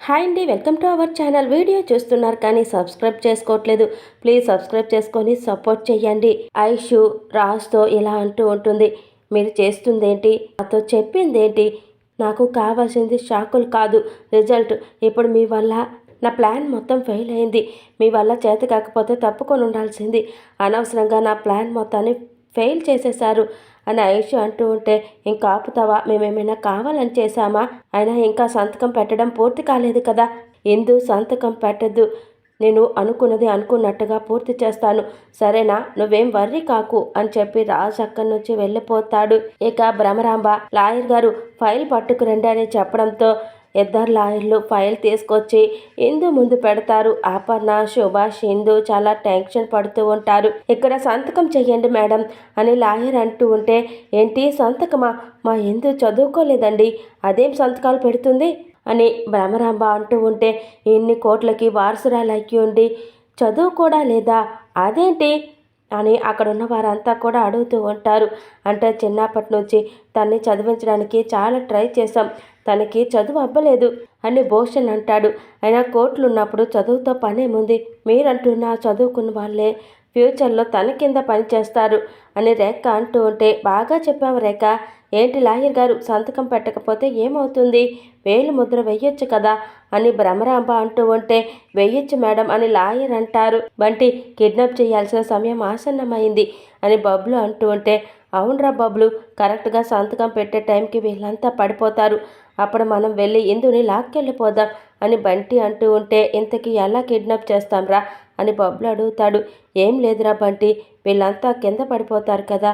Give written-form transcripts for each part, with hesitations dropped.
Hi అండి, welcome to our channel. Video చూస్తున్నారు కానీ సబ్స్క్రైబ్ చేసుకోవట్లేదు. ప్లీజ్ సబ్స్క్రైబ్ చేసుకొని సపోర్ట్ చేయండి. ఐషు రాజ్తో ఇలా అంటూ ఉంటుంది, మీరు చేస్తుందేంటి, నాతో చెప్పిందేంటి, నాకు కావాల్సింది షాకులు కాదు రిజల్ట్. ఇప్పుడు మీ వల్ల నా ప్లాన్ మొత్తం ఫెయిల్ అయింది. మీ వల్ల చేత కాకపోతే తప్పుకొని ఉండాల్సింది. అనవసరంగా నా ప్లాన్ మొత్తాన్ని ఫెయిల్ చేసేశారు అని ఐషు అంటూ ఉంటే, ఇంకా ఆపుతావా, మేమేమైనా కావాలని చేశామా, అయినా ఇంకా సంతకం పెట్టడం పూర్తి కాలేదు కదా, ఎందు సంతకం పెట్టద్దు, నేను అనుకున్నది అనుకున్నట్టుగా పూర్తి చేస్తాను, సరేనా, నువ్వేం వర్రీ కాకు అని చెప్పి రాజు అక్కడి నుంచి వెళ్ళిపోతాడు. ఇక భ్రమరాంబ లాయర్ గారు ఫైల్ పట్టుకురండి అని చెప్పడంతో ఇద్దరు లాయర్లు ఫైల్ తీసుకొచ్చి ఇందు ముందు పెడతారు. అపర్ణ, సుభాష్, ఇందు చాలా టెన్షన్ పడుతూ ఉంటారు. ఇక్కడ సంతకం చెయ్యండి మేడం అని లాయర్ అంటూ ఉంటే, ఏంటి సంతకమా, మా ఇందు చదువుకోలేదండి, అదేం సంతకాలు పెడుతుంది అని భ్రమరాంబ అంటూ ఉంటే, ఇన్ని కోట్లకి వారసురాలయ్యి ఉండి చదువు కూడా లేదా, అదేంటి అని అక్కడున్న వారంతా కూడా అడుగుతూ ఉంటారు. అంటే చిన్నప్పటి నుంచి తన్ని చదివించడానికి చాలా ట్రై చేశాం, తనకి చదువు అవ్వలేదు అని భూషణ్ అంటాడు. అయినా కోట్లు ఉన్నప్పుడు చదువుతో పనేముంది, మీరంటున్న చదువుకున్న వాళ్ళే ఫ్యూచర్లో తన కింద పని చేస్తారు అని రేఖ అంటూ ఉంటే, బాగా చెప్పావు రేఖ, ఏంటి లాయర్ గారు సంతకం పెట్టకపోతే ఏమవుతుంది, వేలు ముద్ర వెయ్యొచ్చు కదా అని భ్రమరాంబ అంటూ ఉంటే, వెయ్యొచ్చు మేడం అని లాయర్ అంటారు. బంటి కిడ్నాప్ చేయాల్సిన సమయం ఆసన్నమైంది అని బబ్లు అంటూ ఉంటే, అవునరా బబ్లు, కరెక్ట్గా సంతకం పెట్టే టైంకి వీళ్ళంతా పడిపోతారు, అప్పుడు మనం వెళ్ళి ఇందుని లాక్కెళ్ళిపోదాం అని బంటి అంటూ ఉంటే, ఇంతకీ ఎలా కిడ్నాప్ చేస్తాంరా అని బబ్లు అడుగుతాడు. ఏం లేదురా బంటి, వీళ్ళంతా కింద పడిపోతారు కదా,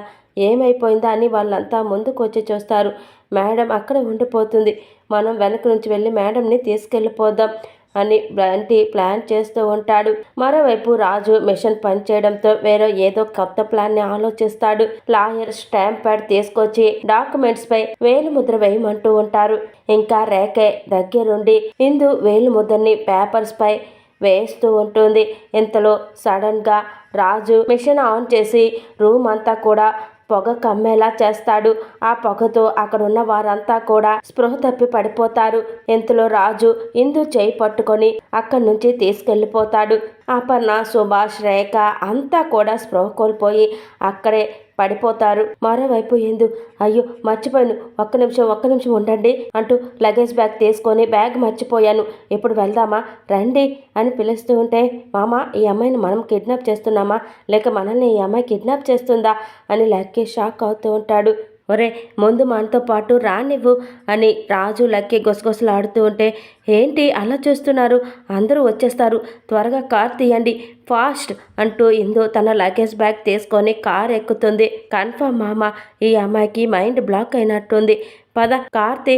ఏమైపోయిందా అని వాళ్ళంతా ముందుకు వచ్చి చూస్తారు, మేడం అక్కడ ఉండిపోతుంది, మనం వెనక నుంచి వెళ్ళి మేడంని తీసుకెళ్ళిపోదాం అని బంటి ప్లాన్ చేస్తూ ఉంటాడు. మరోవైపు రాజు మిషన్ పనిచేయడంతో వేరే ఏదో కొత్త ప్లాన్ని ఆలోచిస్తాడు. లాయర్ స్టాంప్ ప్యాడ్ తీసుకొచ్చి డాక్యుమెంట్స్ పై వేలు ముద్ర వేయమంటూ ఉంటారు. ఇంకా రేఖే దగ్గరుండి ఇందు వేలు ముద్రని పేపర్స్ పై వేస్తూ ఉంటుంది. ఇంతలో సడన్ గా రాజు మిషన్ ఆన్ చేసి రూమ్ అంతా కూడా పొగ కమ్మేలా చేస్తాడు. ఆ పొగతో అక్కడున్న వారంతా కూడా స్పృహ తప్పి పడిపోతారు. ఇంతలో రాజు ఇందు చేయి పట్టుకొని అక్కడి నుంచి తీసుకెళ్ళిపోతాడు. అపర్ణ, సుభాష్, రేఖ అంతా కూడా స్పృహ కోల్పోయి అక్కడే పడిపోతారు. మరోవైపు ఇందు, అయ్యో మర్చిపోయాను, ఒక్క నిమిషం ఉండండి అంటూ లగేజ్ బ్యాగ్ తీసుకొని, బ్యాగ్ మర్చిపోయాను, ఇప్పుడు వెళ్దామా రండి అని పిలుస్తూ ఉంటే, మామ ఈ అమ్మాయిని మనం కిడ్నాప్ చేస్తున్నామా లేక మనల్ని ఈ అమ్మాయి కిడ్నాప్ చేస్తుందా అని లక్కీ షాక్ అవుతూ ఉంటాడు. ఒరే ముందు మనతో పాటు రానివ్వు అని రాజు లక్కీ గుసగుసలాడుతూ ఉంటే, ఏంటి అలా చూస్తున్నారు, అందరూ వచ్చేస్తారు, త్వరగా కార్ తీయండి ఫాస్ట్ అంటూ ఇందు తన లగేజ్ బ్యాగ్ తీసుకొని కార్ ఎక్కుతుంది. కన్ఫర్మ్ మామ, ఈ అమ్మాయికి మైండ్ బ్లాక్ అయినట్టుంది, పద కార్ తీ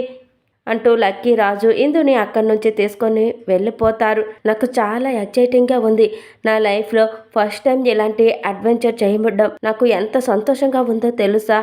అంటూ లక్కీ రాజు ఇందుని అక్కడి నుంచి తీసుకొని వెళ్ళిపోతారు. నాకు చాలా ఎక్సైటింగ్గా ఉంది, నా లైఫ్లో ఫస్ట్ టైం ఇలాంటి అడ్వెంచర్ చేయడం నాకు ఎంత సంతోషంగా ఉందో తెలుసా,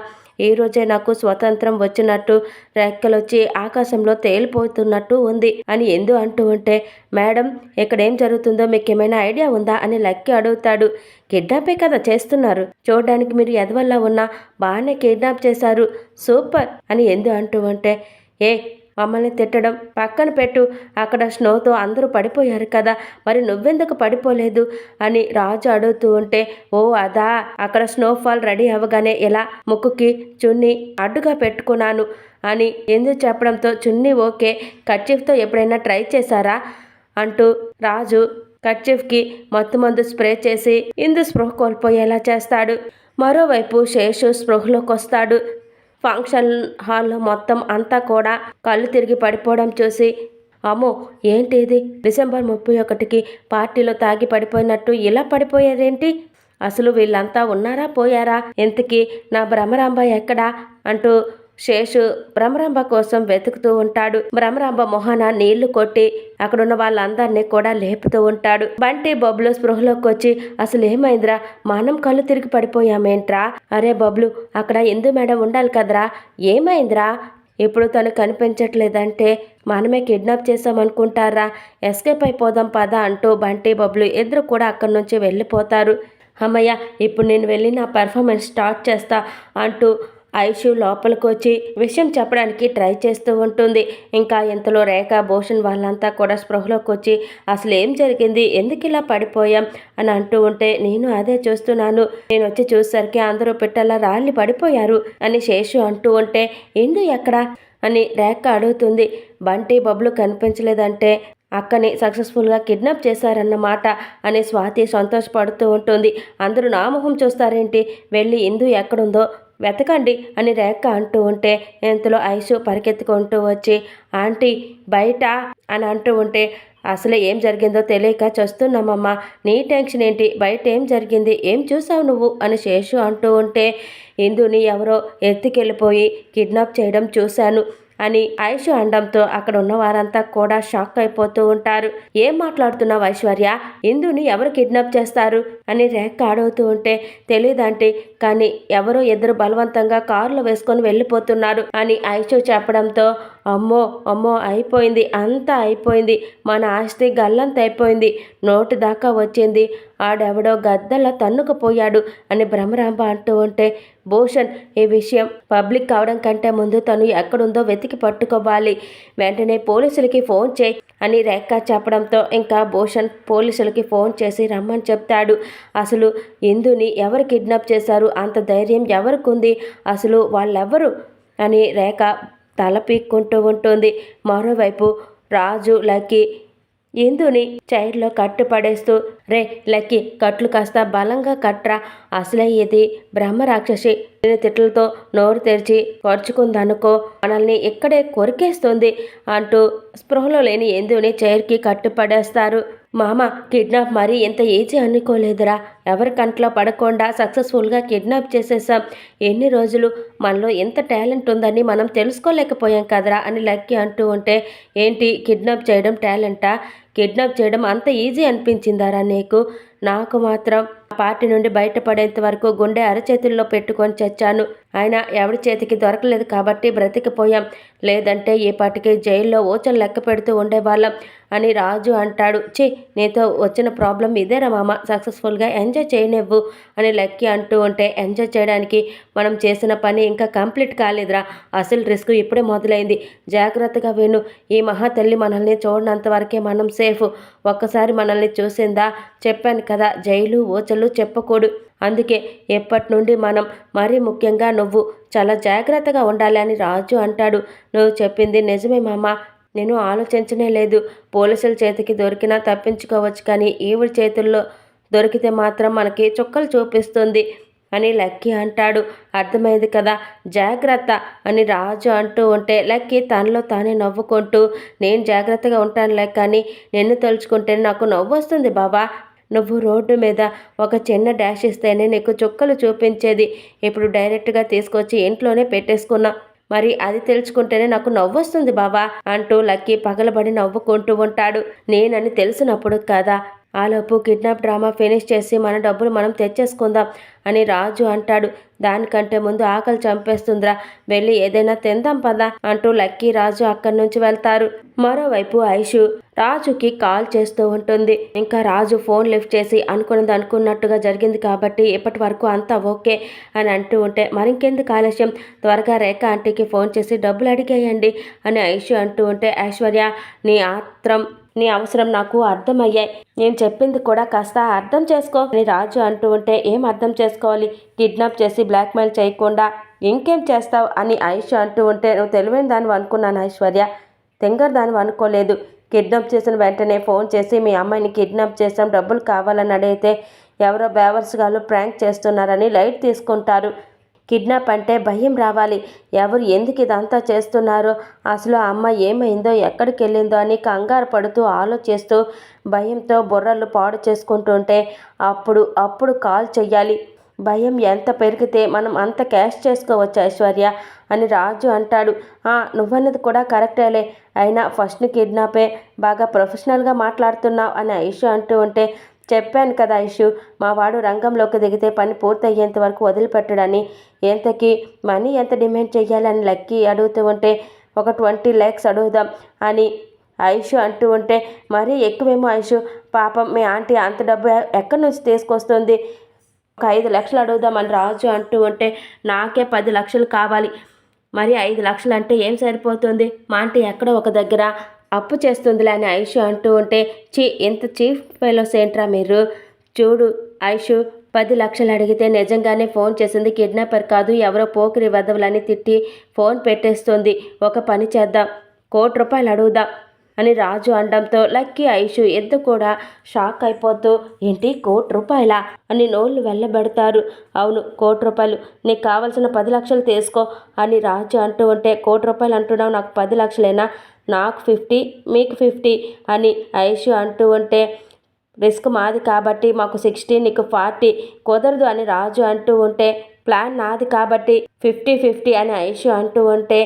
ఈరోజే నాకు స్వతంత్రం వచ్చినట్టు, రెక్కలొచ్చి ఆకాశంలో తేలిపోతున్నట్టు ఉంది అని ఎందు అంటూ ఉంటే, మేడం ఇక్కడేం జరుగుతుందో మీకు ఏమైనా ఐడియా ఉందా అని లక్కీ అడుగుతాడు. కిడ్నాపే కదా చేస్తున్నారు, చూడడానికి మీరు ఎదవల్లా ఉన్నా బాగానే కిడ్నాప్ చేశారు, సూపర్ అని ఎందు అంటూ ఉంటే, ఏ మమ్మల్ని తిట్టడం పక్కన పెట్టు, అక్కడ స్నోతో అందరూ పడిపోయారు కదా, మరి నువ్వెందుకు పడిపోలేదు అని రాజు అడుగుతూ ఉంటే, ఓ అదా, అక్కడ స్నోఫాల్ రెడీ అవ్వగానే ఇలా ముక్కుకి చున్నీ అడ్డుగా పెట్టుకున్నాను అని ఎందుకు చెప్పడంతో, చున్నీ ఓకే, కర్చీఫ్తో ఎప్పుడైనా ట్రై చేశారా అంటూ రాజు కర్చీఫ్కి మందు స్ప్రే చేసి ఇందు స్పృహ కోల్పోయేలా చేస్తాడు. మరోవైపు శేషు స్పృహలోకి వస్తాడు. ఫంక్షన్ హాల్లో మొత్తం అంతా కూడా కళ్ళు తిరిగి పడిపోవడం చూసి, అమ్మో ఏంటి ఇది, డిసెంబర్ 31కి పార్టీలో తాగి పడిపోయినట్టు ఇలా పడిపోయారేంటి, అసలు వీళ్ళంతా ఉన్నారా పోయారా, ఇంతకీ నా భ్రమరాంబ ఎక్కడా అంటూ శేషు భ్రమరాంబ కోసం వెతుకుతూ ఉంటాడు. భ్రమరాంబ మొహాన నీళ్లు కొట్టి అక్కడున్న వాళ్ళందరినీ కూడా లేపుతూ ఉంటాడు. బంటి బబ్లు స్పృహలోకి వచ్చి, అసలు ఏమైందిరా, మనం కళ్ళు తిరిగి పడిపోయామేంట్రా, అరే బబ్లు అక్కడ ఎందు మేడం ఉండాలి కదరా, ఏమైందిరా, ఇప్పుడు తను కనిపించట్లేదంటే మనమే కిడ్నాప్ చేసామనుకుంటారా, ఎస్కేప్ అయిపోదాం పదా అంటూ బంటి బబ్లు ఇద్దరు కూడా అక్కడి నుంచి వెళ్ళిపోతారు. అమ్మయ్య ఇప్పుడు నేను వెళ్ళి నా పెర్ఫార్మెన్స్ స్టార్ట్ చేస్తా అంటూ ఐషు లోపలికి వచ్చి విషయం చెప్పడానికి ట్రై చేస్తూ ఉంటుంది. ఇంకా ఇంతలో రేఖ భూషణ్ వాళ్ళంతా కూడా స్పృహలోకి వచ్చి అసలు ఏం జరిగింది, ఎందుకు ఇలా పడిపోయాం అని అంటూ ఉంటే నేను అదే చూస్తున్నాను, నేను వచ్చి చూసేసరికి అందరూ పిట్టల్లా రాళ్ళి పడిపోయారు అని శేషు అంటూ ఉంటే ఇందు ఎక్కడా అని రేఖ అడుగుతుంది. బంటి బబ్లు కనిపించలేదంటే అక్కని సక్సెస్ఫుల్గా కిడ్నాప్ చేశారన్నమాట అని స్వాతి సంతోషపడుతూ ఉంటుంది. అందరూ నా మొహం చూస్తారేంటి, వెళ్ళి ఇందు ఎక్కడుందో వెతకండి అని రేఖ అంటూ ఉంటే ఇంతలో ఐషు పరిగెత్తుకుంటూ వచ్చి ఆంటీ బయట అని అంటూ ఉంటే అసలు ఏం జరిగిందో తెలియక చూస్తున్నామమ్మా, నీ టెన్షన్ ఏంటి, బయట ఏం జరిగింది, ఏం చూసావు నువ్వు అని శేషు అంటూ ఉంటే ఇందుని ఎవరో ఎత్తుకెళ్ళిపోయి కిడ్నాప్ చేయడం చూశాను అని ఐషు అనడంతో అక్కడ ఉన్న వారంతా కూడా షాక్ అయిపోతూ ఉంటారు. ఏం మాట్లాడుతున్నావు ఐశ్వర్య, ఇందుని ఎవరు కిడ్నాప్ చేస్తారు అని రేఖ అడుగుతూ ఉంటే తెలియదంటే, కానీ ఎవరో ఇద్దరు బలవంతంగా కారులో వేసుకొని వెళ్ళిపోతున్నారు అని ఐషు చెప్పడంతో అమ్మో అమ్మో అయిపోయింది, అంతా అయిపోయింది, మన ఆస్తి గల్లంత అయిపోయింది, నోటి దాకా వచ్చింది, ఆడెవడో గద్దలా తన్నుకుపోయాడు అని భ్రమరాంబ అంటూ ఉంటే భూషణ్ ఈ విషయం పబ్లిక్ కావడం కంటే ముందు తను ఎక్కడుందో వెతికి పట్టుకోవాలి, వెంటనే పోలీసులకి ఫోన్ చేయి అని రేఖ చెప్పడంతో ఇంకా భూషణ్ పోలీసులకి ఫోన్ చేసి రమ్మని చెప్తాడు. అసలు ఇందుని ఎవరు కిడ్నాప్ చేశారు, అంత ధైర్యం ఎవరికి ఉంది, అసలు వాళ్ళెవరు అని రేఖ తల పీక్కుంటూ ఉంటుంది. మరోవైపు రాజు లక్కీ ఇందుని చైర్లో కట్టు పడేస్తూ రే లక్కీ కట్లు కాస్త బలంగా కట్రా, అసలే ఇది బ్రహ్మరాక్షసి తిట్లతో నోరు తెరిచి పరుచుకుందనుకో మనల్ని ఇక్కడే కొరికేస్తుంది అంటూ స్పృహలో లేని ఇందుని చైర్కి కట్టు పడేస్తారు. మామ కిడ్నాప్ మరీ ఇంత ఈజీ అనుకోలేదురా, ఎవరి కంట్లో పడకుండా సక్సెస్ఫుల్గా కిడ్నాప్ చేసేసాం, ఎన్ని రోజులు మనలో ఎంత టాలెంట్ ఉందని మనం తెలుసుకోలేకపోయాం కదరా అని లక్కీ అంటూ ఉంటే ఏంటి కిడ్నాప్ చేయడం టాలెంటా, కిడ్నాప్ చేయడం అంత ఈజీ అనిపించిందారా నీకు, నాకు మాత్రం పార్టీ నుండి బయటపడేంత వరకు గుండె అరచేతుల్లో పెట్టుకొని చచ్చాను, అయినా ఎవరి చేతికి దొరకలేదు కాబట్టి బ్రతికిపోయాం, లేదంటే ఈ పాటికి జైల్లో ఓచలు లెక్క పెడుతూ ఉండేవాళ్ళం అని రాజు అంటాడు. చి నీతో వచ్చిన ప్రాబ్లం ఇదేరా మామ, సక్సెస్ఫుల్గా ఎంజాయ్ చేయనివ్వు అని లక్కీ అంటూ ఉంటే ఎంజాయ్ చేయడానికి మనం చేసిన పని ఇంకా కంప్లీట్ కాలేదురా, అసలు రిస్క్ ఇప్పుడే మొదలైంది, జాగ్రత్తగా విను, ఈ మహాతల్లి మనల్ని చూడనంత వరకే మనం సేఫ్, ఒక్కసారి మనల్ని చూసిందా చెప్పాను కదా జైలు ఓచలు చెప్పకూడదు, అందుకే ఎప్పటి నుండి మనం మరీ ముఖ్యంగా నువ్వు చాలా జాగ్రత్తగా ఉండాలి అని రాజు అంటాడు. నువ్వు చెప్పింది నిజమే మామ, నేను ఆలోచించనే లేదు, పోలీసుల చేతికి దొరికినా తప్పించుకోవచ్చు కానీ ఈవిడ చేతుల్లో దొరికితే మాత్రం మనకి చుక్కలు చూపిస్తుంది అని లక్కీ అంటాడు. అర్థమైంది కదా, జాగ్రత్త అని రాజు అంటూ ఉంటే లక్కీ తనలో తానే నవ్వుకుంటూ నేను జాగ్రత్తగా ఉంటానులే, కానీ నిన్ను తలుచుకుంటే నాకు నవ్వు వస్తుంది బాబా, నువ్వు రోడ్డు మీద ఒక చిన్న డాష్ ఇస్తేనే నీకు చుక్కలు చూపించేది, ఇప్పుడు డైరెక్ట్గా తీసుకొచ్చి ఇంట్లోనే పెట్టేసుకున్నా, మరి అది తెలుసుకుంటేనే నాకు నవ్వొస్తుంది బాబా అంటూ లక్కీ పగలబడి నవ్వుకుంటూ ఉంటాడు. నేనని తెలిసినప్పుడు కదా, ఆలోపు కిడ్నాప్ డ్రామా ఫినిష్ చేసి మన డబ్బులు మనం తెచ్చేసుకుందాం అని రాజు అంటాడు. దానికంటే ముందు ఆకలి చంపేస్తుందిరా, వెళ్ళి ఏదైనా తిందాం పదా అంటూ లక్కీ రాజు అక్కడి నుంచి వెళ్తారు. మరోవైపు ఐషు రాజుకి కాల్ చేస్తూ ఉంటుంది. ఇంకా రాజు ఫోన్ లిఫ్ట్ చేసి అనుకున్నది అనుకున్నట్టుగా జరిగింది కాబట్టి ఇప్పటి వరకు అంతా ఓకే అని అంటూ ఉంటే మరింకెందుకు ఆలస్యం, త్వరగా రేఖ ఆంటీకి ఫోన్ చేసి డబ్బులు అడిగేయండి అని ఐషు అంటూ ఉంటే ఐశ్వర్య నీ ఆత్రం నీ అవసరం నాకు అర్థమయ్యాయి, నేను చెప్పింది కూడా కాస్త అర్థం చేసుకో అని రాజు అంటూ ఉంటే ఏం అర్థం చేసుకోవాలి, కిడ్నాప్ చేసి బ్లాక్మెయిల్ చేయకుండా ఇంకేం చేస్తావు అని ఐషు అంటూ ఉంటే నువ్వు తెలివైన దాన్ని అనుకున్నాను ఐశ్వర్య, తెంగర్ దాన్ని అనుకోలేదు, కిడ్నాప్ చేసిన వెంటనే ఫోన్ చేసి మీ అమ్మాయిని కిడ్నాప్ చేసాం డబ్బులు కావాలని అడిగితే ఎవరో బేవర్స్ గాళ్ళు ప్రాంక్ చేస్తున్నారని లైట్ తీసుకుంటారు, కిడ్నాప్ అంటే భయం రావాలి, ఎవరు ఎందుకు ఇదంతా చేస్తున్నారో, అసలు ఆ అమ్మాయి ఏమైందో ఎక్కడికి వెళ్ళిందో అని కంగారు పడుతూ ఆలోచిస్తూ భయంతో బుర్రలు పాడు చేసుకుంటుంటే అప్పుడు కాల్ చెయ్యాలి, భయం ఎంత పెరిగితే మనం అంత క్యాష్ చేసుకోవచ్చు ఐశ్వర్య అని రాజు అంటాడు. నువ్వన్నది కూడా కరెక్టేలే, అయినా ఫస్ట్ కిడ్నాపే, బాగా ప్రొఫెషనల్గా మాట్లాడుతున్నావు అని ఐషు అంటూ ఉంటే చెప్పాను కదా ఐషు, మా వాడు రంగంలోకి దిగితే పని పూర్తయ్యేంత వరకు వదిలిపెట్టడని, ఎంతకి మనీ ఎంత డిమాండ్ చెయ్యాలని లక్కీ అడుగుతూ ఉంటే ఒక 20 lakhs అడుగుదాం అని ఐషు అంటూ ఉంటే మరీ ఎక్కువేమో ఐషు, పాపం మీ ఆంటీ అంత డబ్బు ఎక్కడి నుంచి తీసుకొస్తుంది, ఒక 5 లక్షలు అడుగుదామని రాజు అంటూ ఉంటే నాకే 10 లక్షలు కావాలి. మరి 5 లక్షలు అంటే ఏం సరిపోతుంది? మా ఆంటీ ఎక్కడో ఒక దగ్గర అప్పు చేస్తుందిలే అని ఐషు అంటూ ఉంటే ఇంత చీఫ్ ఫెలోస్ ఏంట్రా మీరు? చూడు ఐషు, 10 లక్షలు అడిగితే నిజంగానే ఫోన్ చేసింది కిడ్నాపర్ కాదు, ఎవరో పోకిరి వెధవలని తిట్టి ఫోన్ పెట్టేస్తుంది. ఒక పని చేద్దాం, ₹1,00,00,000 అడుగుదాం అని రాజు అనడంతో లక్కీ ఐషు ఇద్దరు కూడా షాక్ అయిపోతూ ఏంటి ₹1,00,00,000 అని నోళ్ళు వెళ్ళబెడతారు. అవును ₹1,00,00,000, నీకు కావాల్సిన 10 లక్షలు తీసుకో అని రాజు అంటూ ఉంటే ₹1,00,00,000 అంటున్నావు, నాకు 10 లక్షలేనా? నాకు 50 మీకు 50 అని ఐషు అంటూ ఉంటే రిస్క్ మాది కాబట్టి మాకు 60, నీకు 40 కుదరదు అని రాజు అంటూ ఉంటే ప్లాన్ నాది కాబట్టి 50-50 అని ఐషు అంటూ ఉంటే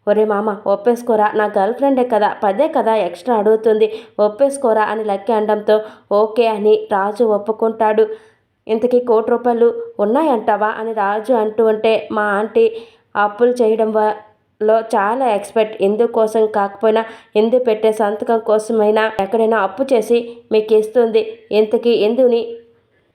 ఒరే మామ ఒప్పేసుకోరా, నా గర్ల్ ఫ్రెండే కదా, 10 కదా ఎక్స్ట్రా అడుగుతుంది, ఒప్పేసుకోరా అని లక్కీ అనడంతో ఓకే అని రాజు ఒప్పుకుంటాడు. ఇంతకీ ₹1,00,00,000 ఉన్నాయంటావా అని రాజు అంటూ ఉంటే మా ఆంటీ అప్పులు చేయడం లో చాలా ఎక్స్పర్ట్, ఎందుకోసం కాకపోయినా ఎందు పెట్టే సంతకం కోసమైనా ఎక్కడైనా అప్పు చేసి మీకు ఇస్తుంది. ఇంతకీ ఎందుని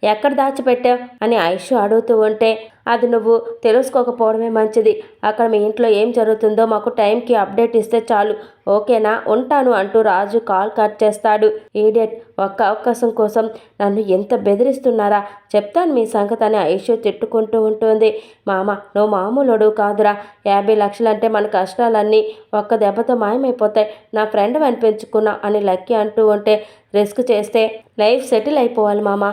ఎక్కడ దాచిపెట్టావు అని ఐషు అడుగుతూ ఉంటే అది నువ్వు తెలుసుకోకపోవడమే మంచిది. అక్కడ మీ ఇంట్లో ఏం జరుగుతుందో మాకు టైంకి అప్డేట్ ఇస్తే చాలు, ఓకేనా? ఉంటాను అంటూ రాజు కాల్ కట్ చేస్తాడు. ఈడియట్, ఒక్క అవకాశం కోసం నన్ను ఎంత బెదిరిస్తున్నారా? చెప్తాను మీ సంగతి అని ఐషు తిట్టుకుంటూ ఉంటుంది. మామ నువ్వు మామూలుడు కాదురా, 50 లక్షలు అంటే మన కష్టాలన్నీ ఒక్క దెబ్బతో మాయమైపోతాయి, నా ఫ్రెండ్ అనిపించుకున్నా అని లక్కీ అంటూ ఉంటే రిస్క్ చేస్తే లైఫ్ సెటిల్ అయిపోవాలి మామ,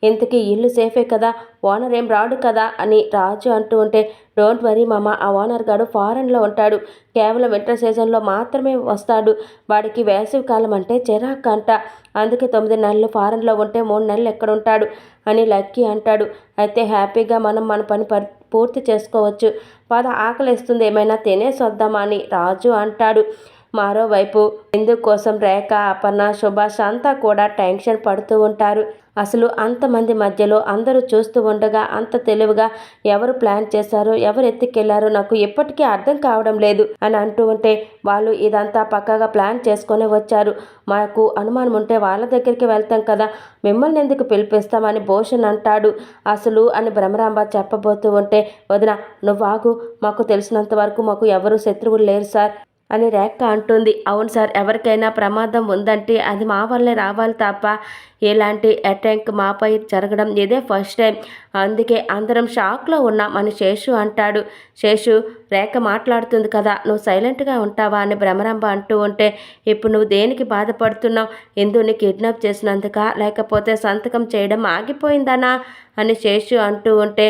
ఇంతకీ ఇల్లు సేఫే కదా, ఓనర్ ఏం రాడు కదా అని రాజు అంటూ ఉంటే డోంట్ వరీ మామ, ఆ ఓనర్ గాడు ఫారెన్లో ఉంటాడు, కేవలం వింటర్ సీజన్లో మాత్రమే వస్తాడు, వాడికి వేసవి కాలం అంటే చిరాకు అంట, అందుకే 9 నెలలు ఫారెన్లో ఉంటే 3 నెలలు ఎక్కడ ఉంటాడు అని లక్కీ అంటాడు. అయితే హ్యాపీగా మనం మన పని పూర్తి చేసుకోవచ్చు, పద ఆకలిస్తుంది, ఏమైనా తినేసి వద్దామా అని రాజు అంటాడు. మరోవైపు ఇందుకోసం రేఖ, అపర్ణ, సుభాష్ అంతా కూడా టెన్షన్ పడుతూ ఉంటారు. అసలు అంతమంది మధ్యలో అందరూ చూస్తూ ఉండగా అంత తెలివిగా ఎవరు ప్లాన్ చేశారో, ఎవరు ఎత్తుకెళ్లారో నాకు ఇప్పటికీ అర్థం కావడం లేదు అని అంటూ ఉంటే వాళ్ళు ఇదంతా పక్కాగా ప్లాన్ చేసుకొని వచ్చారు, మాకు అనుమానం ఉంటే వాళ్ళ దగ్గరికి వెళ్తాం కదా, మిమ్మల్ని ఎందుకు పిలిపిస్తామని భూషణ్ అంటాడు. అసలు అని భ్రమరాంబ చెప్పబోతూ ఉంటే వదిన నువ్వు ఆగు, మాకు తెలిసినంత వరకు మాకు ఎవరు శత్రువులు లేరు సార్ అని రేఖ అంటుంది. అవును సార్, ఎవరికైనా ప్రమాదం ఉందంటే అది మా వల్లే రావాలి తప్ప ఇలాంటి అటాక్ మాపై జరగడం ఇదే ఫస్ట్ టైం, అందుకే అందరం షాక్లో ఉన్నాం అని శేషు అంటాడు. శేషు, రేఖ మాట్లాడుతుంది కదా, నువ్వు సైలెంట్గా ఉంటావా అని భ్రమరాంబ అంటూ ఉంటే ఇప్పుడు నువ్వు దేనికి బాధపడుతున్నావు, ఎందుని కిడ్నాప్ చేసినందుక లేకపోతే సంతకం చేయడం ఆగిపోయిందనా అని శేషు అంటూ ఉంటే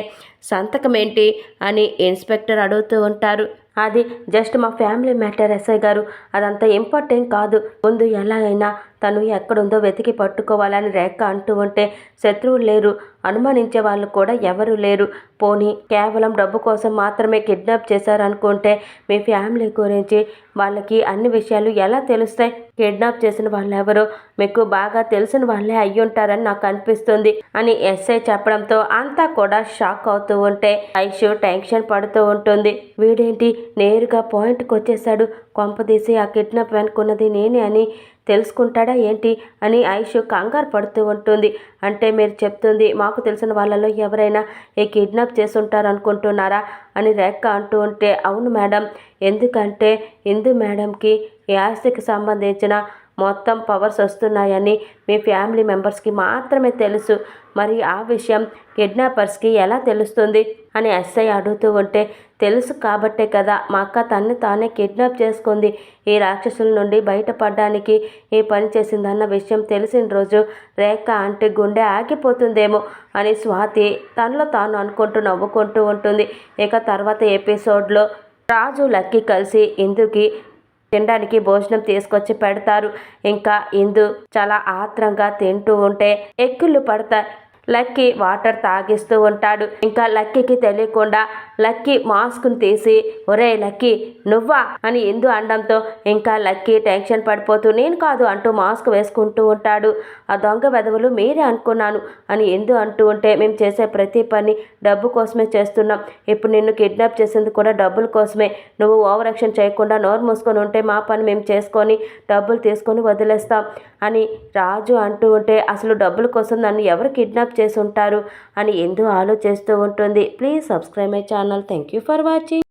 సంతకం ఏంటి అని ఇన్స్పెక్టర్ అడుగుతూ ఉంటారు. అది జస్ట్ మా ఫ్యామిలీ మ్యాటర్ ఎస్ఐ గారు, అదంతా ఇంపార్టెంట్ కాదు, ముందు ఎలాగైనా తను ఎక్కడుందో వెతికి పట్టుకోవాలని రేఖ అంటూ ఉంటే శత్రువులు లేరు, అనుమానించే వాళ్ళు కూడా ఎవరు లేరు, పోనీ కేవలం డబ్బు కోసం మాత్రమే కిడ్నాప్ చేశారనుకుంటే మీ ఫ్యామిలీ గురించి వాళ్ళకి అన్ని విషయాలు ఎలా తెలుస్తాయి, కిడ్నాప్ చేసిన వాళ్ళు ఎవరో మీకు బాగా తెలిసిన వాళ్ళే అయ్యుంటారని నాకు అనిపిస్తుంది అని ఎస్ఐ చెప్పడంతో అంతా కూడా షాక్ అవుతూ ఉంటే ఐషు టెన్షన్ పడుతూ ఉంటుంది. వీడేంటి నేరుగా పాయింట్కి వచ్చేసాడు, కొంపదీసి ఆ కిడ్నాప్ వెనుకున్నది నేనే అని తెలుసుకుంటాడా ఏంటి అని ఐషు కంగారు పడుతూ ఉంటుంది. అంటే మీరు చెప్తుంది మాకు తెలిసిన వాళ్ళలో ఎవరైనా ఈ కిడ్నాప్ చేసుంటారు అనుకుంటున్నారా అని రేఖ అంటూ ఉంటే అవును మేడం, ఎందుకంటే ఇందు మేడంకి ఈ ఆస్తికి సంబంధించిన మొత్తం పవర్స్ వస్తున్నాయని మీ ఫ్యామిలీ మెంబర్స్కి మాత్రమే తెలుసు, మరి ఆ విషయం కిడ్నాపర్స్కి ఎలా తెలుస్తుంది అని ఎస్ఐ అడుగుతూ ఉంటే తెలుసు కాబట్టే కదా మా అక్క తన్ని తానే కిడ్నాప్ చేసుకుంది, ఈ రాక్షసుల నుండి బయటపడడానికి ఈ పని చేసిందన్న విషయం తెలిసిన రోజు రేఖ ఆంటీ గుండె ఆగిపోతుందేమో అని స్వాతి తనలో తాను అనుకుంటూ నవ్వుకుంటూ ఉంటుంది. ఇక తర్వాత ఎపిసోడ్లో రాజు లక్కీ కలిసి ఇందుకి తినడానికి భోజనం తీసుకొచ్చి పెడతారు. ఇంకా ఇందు చాలా ఆత్రంగా తింటూ ఉంటే ఎక్కిళ్ళు పడతాయి. లక్కీ వాటర్ తాగిస్తూ ఉంటాడు. ఇంకా లక్కీకి తెలియకుండా లక్కీ మాస్క్ను తీసి ఒరే లక్కీ నువ్వా అని ఎందు అనడంతో ఇంకా లక్కీ టెన్షన్ పడిపోతూ నేను కాదు అంటూ మాస్క్ వేసుకుంటూ ఉంటాడు. ఆ దొంగ వెధవలు మీరే అనుకున్నాను అని ఎందు అంటూ ఉంటే మేము చేసే ప్రతి పని డబ్బు కోసమే చేస్తున్నాం. ఇప్పుడు నిన్ను కిడ్నాప్ చేసింది కూడా డబ్బుల కోసమే. నువ్వు ఓవర్ యాక్షన్ చేయకుండా నోరు మూసుకొని ఉంటే మా పని మేము చేసుకొని డబ్బులు తీసుకొని వదిలేస్తాం అని రాజు అంటూ ఉంటే అసలు డబ్బుల కోసం నన్ను ఎవరు కిడ్నాప్ చేసి ఉంటారు అని ఎందు ఆలోచిస్తూ ఉంటుంది. Please subscribe my channel. Thank you for watching.